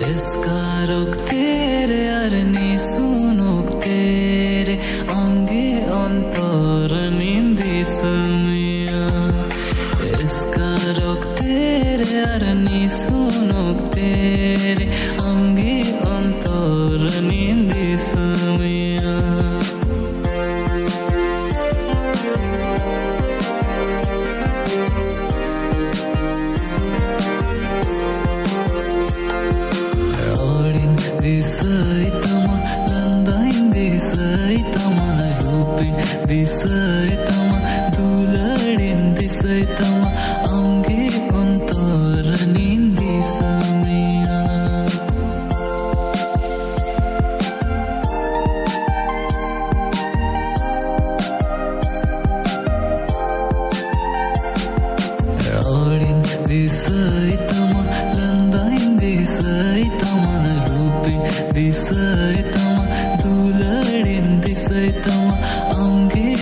Eskarok tere arni sunok tere ange antar nindi samya. Eskarok tere arni sunok tere ange antar nindi samya. Disaitama landain disaitama rupin disaitama duladin disaitama ange antaranin disamya. Radin disaitama landain disaitama rupin disaitama